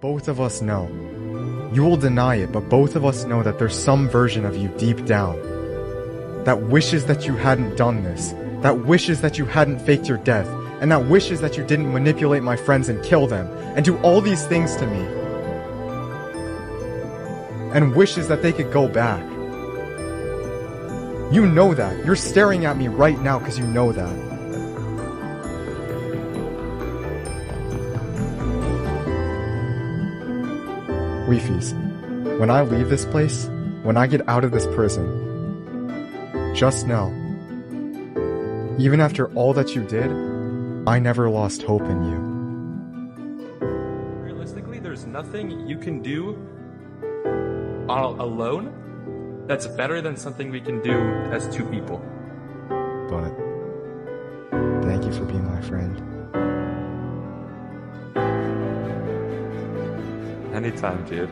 Both of us know. You will deny it, but both of us know that there's some version of you deep down that wishes that you hadn't done this, that wishes that you hadn't faked your death, and that wishes that you didn't manipulate my friends and kill them, and do all these things to me, and wishes that they could go back. You know that. You're staring at me right now because you know that. Weefies, when I leave this place, when I get out of this prison, just know, even after all that you did, I never lost hope in you. Realistically, there's nothing you can do alone that's better than something we can do as two people. But thank you for being my friend. Anytime, dude.